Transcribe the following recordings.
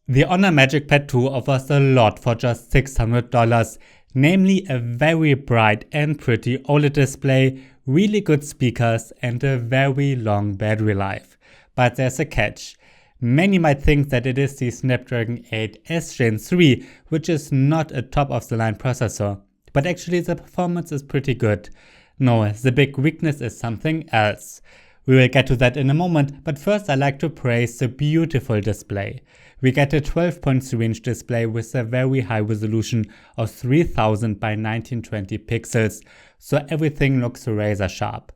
The Honor Magic Pad 2 offers a lot for just $600, namely a very bright and pretty OLED display, really good speakers and a very long battery life. But there's a catch. Many might think that it is the Snapdragon 8S Gen 3, which is not a top-of-the-line processor, but actually the performance is pretty good. No, the big weakness is something else. We will get to that in a moment, but first I like to praise the beautiful display. We get a 12.3-inch display with a very high resolution of 3000 by 1920 pixels, so everything looks razor sharp.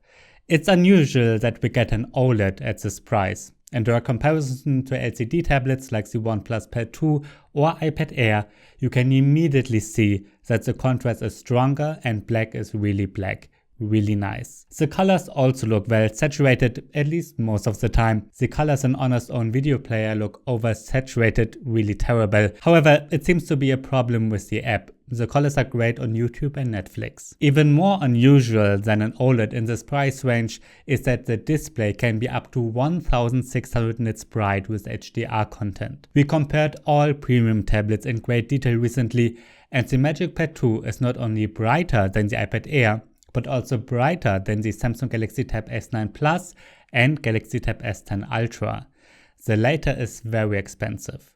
It's unusual that we get an OLED at this price, and in comparison to LCD tablets like the OnePlus Pad 2 or iPad Air, you can immediately see that the contrast is stronger and black is really black. Really nice. The colors also look well saturated, at least most of the time. The colors in Honor's own video player look oversaturated, really terrible. However, it seems to be a problem with the app. The colors are great on YouTube and Netflix. Even more unusual than an OLED in this price range is that the display can be up to 1600 nits bright with HDR content. We compared all premium tablets in great detail recently, and the Magic Pad 2 is not only brighter than the iPad Air, but also brighter than the Samsung Galaxy Tab S9 Plus and Galaxy Tab S10 Ultra. The latter is very expensive.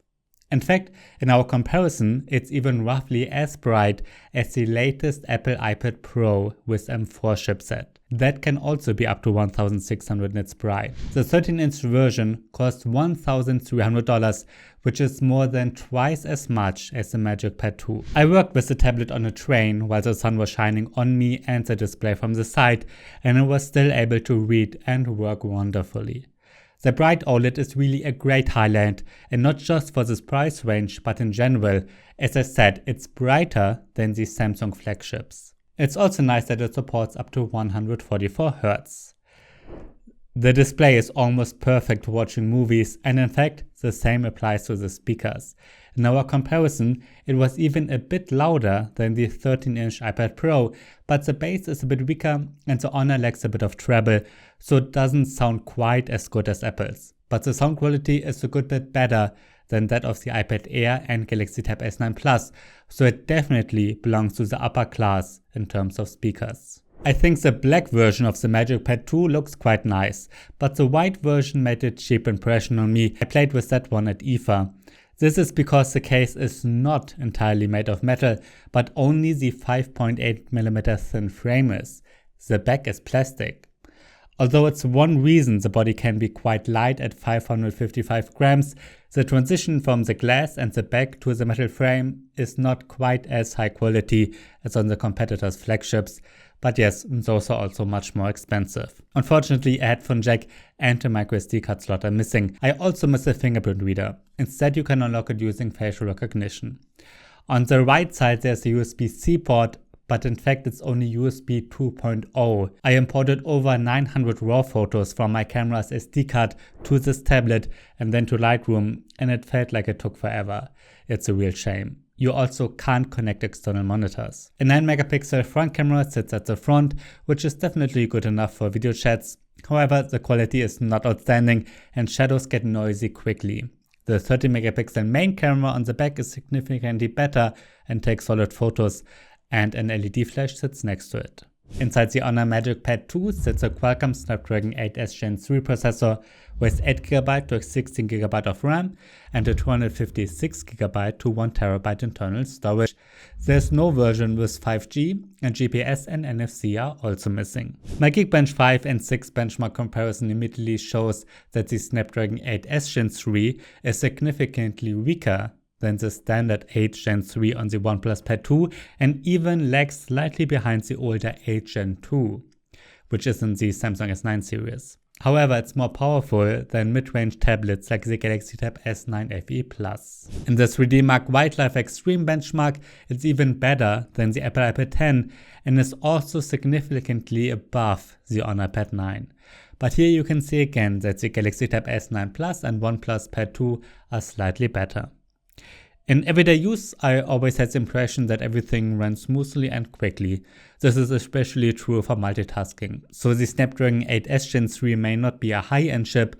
In fact, in our comparison, it's even roughly as bright as the latest Apple iPad Pro with M4 chipset. That can also be up to 1600 nits bright. The 13-inch version costs $1,300, which is more than twice as much as the Magic Pad 2. I worked with the tablet on a train while the sun was shining on me and the display from the side, and I was still able to read and work wonderfully. The bright OLED is really a great highlight, and not just for this price range, but in general. As I said, it's brighter than the Samsung flagships. It's also nice that it supports up to 144 Hz. The display is almost perfect for watching movies, and in fact, the same applies to the speakers. In our comparison, it was even a bit louder than the 13-inch iPad Pro, but the bass is a bit weaker and the Honor lacks a bit of treble, so it doesn't sound quite as good as Apple's. But the sound quality is a good bit better than that of the iPad Air and Galaxy Tab S9 Plus, so it definitely belongs to the upper class in terms of speakers. I think the black version of the Magic Pad 2 looks quite nice, but the white version made a cheap impression on me. I played with that one at IFA. This is because the case is not entirely made of metal, but only the 5.8mm thin frame is. The back is plastic. Although it's one reason the body can be quite light at 555 grams, the transition from the glass and the back to the metal frame is not quite as high quality as on the competitors' flagships, but yes, those are also much more expensive. Unfortunately, a headphone jack and a microSD card slot are missing. I also miss a fingerprint reader. Instead, you can unlock it using facial recognition. On the right side, there's a USB-C port, but in fact it's only USB 2.0. I imported over 900 RAW photos from my camera's SD card to this tablet and then to Lightroom, and it felt like it took forever. It's a real shame. You also can't connect external monitors. A 9-megapixel front camera sits at the front, which is definitely good enough for video chats. However, the quality is not outstanding and shadows get noisy quickly. The 30-megapixel main camera on the back is significantly better and takes solid photos, and an LED flash sits next to it. Inside the Honor Magic Pad 2 sits a Qualcomm Snapdragon 8S Gen 3 processor with 8GB to 16GB of RAM and a 256GB to 1TB internal storage. There's no version with 5G, and GPS and NFC are also missing. My Geekbench 5 and 6 benchmark comparison immediately shows that the Snapdragon 8S Gen 3 is significantly weaker than the standard 8 Gen 3 on the OnePlus Pad 2 and even lags slightly behind the older 8 Gen 2, which is in the Samsung S9 series. However, it's more powerful than mid-range tablets like the Galaxy Tab S9 FE Plus. In the 3D Mark Wildlife Extreme benchmark, it's even better than the Apple iPad 10 and is also significantly above the Honor Pad 9. But here you can see again that the Galaxy Tab S9 Plus and OnePlus Pad 2 are slightly better. In everyday use, I always had the impression that everything runs smoothly and quickly. This is especially true for multitasking. So the Snapdragon 8S Gen 3 may not be a high-end chip,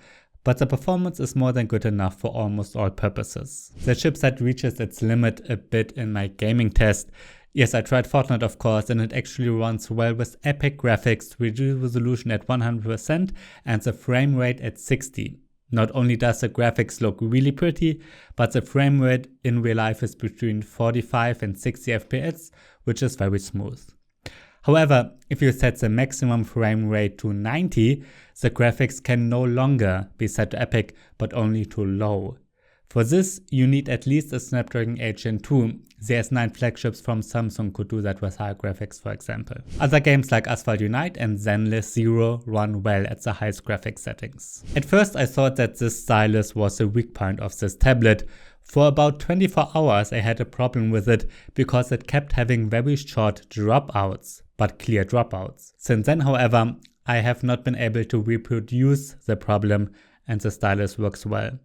but the performance is more than good enough for almost all purposes. The chipset reaches its limit a bit in my gaming test. Yes, I tried Fortnite of course, and it actually runs well with epic graphics, reduced resolution at 100% and the frame rate at 60. Not only does the graphics look really pretty, but the frame rate in real life is between 45 and 60 FPS, which is very smooth. However, if you set the maximum frame rate to 90, the graphics can no longer be set to epic, but only to low. For this, you need at least a Snapdragon 8 Gen 2. The S9 flagships from Samsung could do that with higher graphics, for example. Other games like Asphalt Unite and Zenless Zero run well at the highest graphics settings. At first I thought that this stylus was the weak point of this tablet. For about 24 hours I had a problem with it because it kept having very short dropouts, but clear dropouts. Since then, however, I have not been able to reproduce the problem and the stylus works well.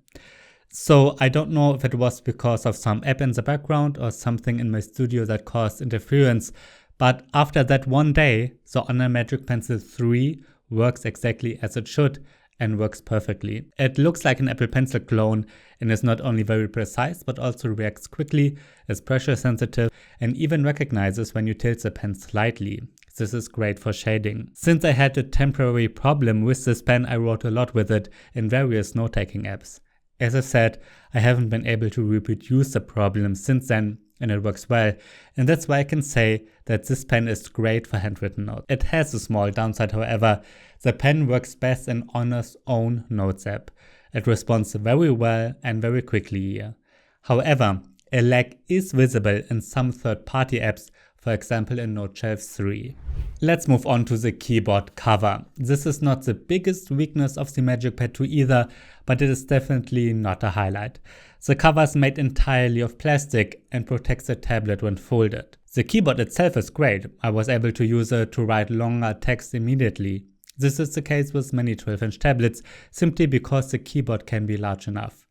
So I don't know if it was because of some app in the background or something in my studio that caused interference, but after that one day, the Honor Magic Pencil 3 works exactly as it should and works perfectly. It looks like an Apple Pencil clone and is not only very precise but also reacts quickly, is pressure sensitive, and even recognizes when you tilt the pen slightly. This is great for shading. Since I had a temporary problem with this pen, I wrote a lot with it in various note-taking apps. As I said, I haven't been able to reproduce the problem since then, and it works well, and that's why I can say that this pen is great for handwritten notes. It has a small downside, however. The pen works best in Honor's own Notes app. It responds very well and very quickly here. However, a lag is visible in some third-party apps, for example in NoteShelf 3. Let's move on to the keyboard cover. This is not the biggest weakness of the Magic Pad 2 either, but it is definitely not a highlight. The cover is made entirely of plastic and protects the tablet when folded. The keyboard itself is great. I was able to use it to write longer text immediately. This is the case with many 12-inch tablets, simply because the keyboard can be large enough.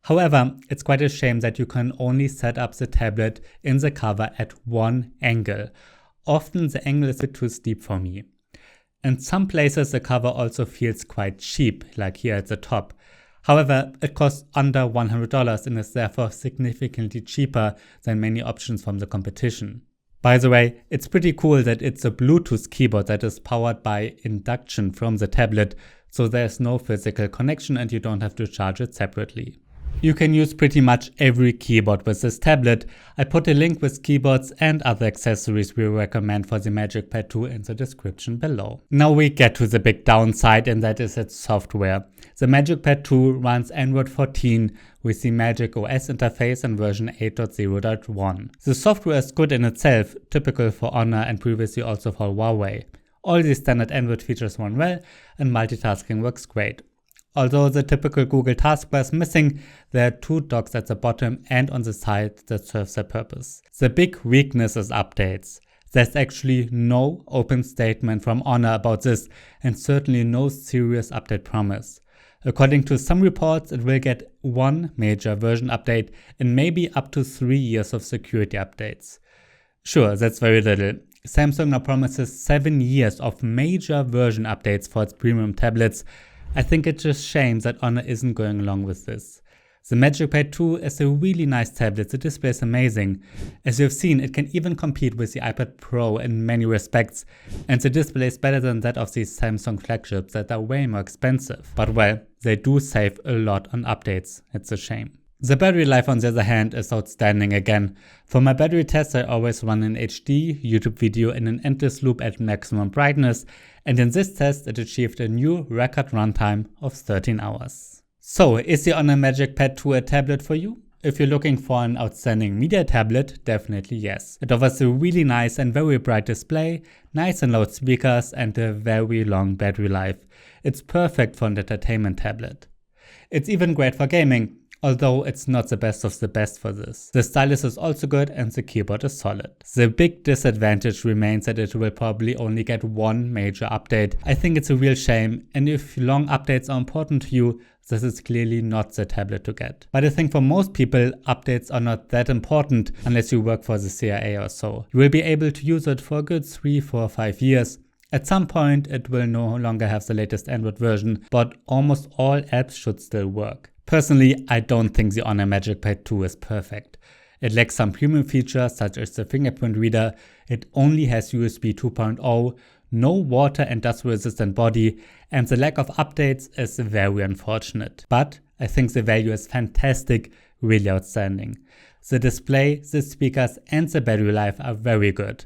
However, it's quite a shame that you can only set up the tablet in the cover at one angle. Often the angle is a bit too steep for me. In some places the cover also feels quite cheap, like here at the top. However, it costs under $100 and is therefore significantly cheaper than many options from the competition. By the way, it's pretty cool that it's a Bluetooth keyboard that is powered by induction from the tablet, so there's no physical connection and you don't have to charge it separately. You can use pretty much every keyboard with this tablet. I put a link with keyboards and other accessories we recommend for the Magic Pad 2 in the description below. Now we get to the big downside, and that is its software. The Magic Pad 2 runs Android 14 with the Magic OS interface and version 8.0.1. The software is good in itself, typical for Honor and previously also for Huawei. All the standard Android features run well and multitasking works great. Although the typical Google taskbar is missing, there are two docks at the bottom and on the side that serve their purpose. The big weakness is updates. There's actually no open statement from Honor about this, and certainly no serious update promise. According to some reports, it will get one major version update and maybe up to 3 years of security updates. Sure, that's very little. Samsung now promises 7 years of major version updates for its premium tablets. I think it's just a shame that Honor isn't going along with this. The Magic Pad 2 is a really nice tablet, the display is amazing. As you've seen, it can even compete with the iPad Pro in many respects, and the display is better than that of these Samsung flagships that are way more expensive. But well, they do save a lot on updates, it's a shame. The battery life on the other hand is outstanding again. For my battery test I always run an HD YouTube video in an endless loop at maximum brightness, and in this test it achieved a new record runtime of 13 hours. So is the Honor Magic Pad 2 a tablet for you? If you're looking for an outstanding media tablet, definitely yes. It offers a really nice and very bright display, nice and loud speakers and a very long battery life. It's perfect for an entertainment tablet. It's even great for gaming, although it's not the best of the best for this. The stylus is also good and the keyboard is solid. The big disadvantage remains that it will probably only get one major update. I think it's a real shame, and if long updates are important to you, this is clearly not the tablet to get. But I think for most people, updates are not that important unless you work for the CIA or so. You will be able to use it for a good 3, 4, 5 years. At some point it will no longer have the latest Android version, but almost all apps should still work. Personally, I don't think the Honor Magic Pad 2 is perfect. It lacks some premium features such as the fingerprint reader, it only has USB 2.0, no water and dust resistant body, and the lack of updates is very unfortunate. But I think the value is fantastic, really outstanding. The display, the speakers and the battery life are very good.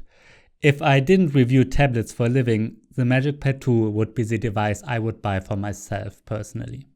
If I didn't review tablets for a living, the Magic Pad 2 would be the device I would buy for myself personally.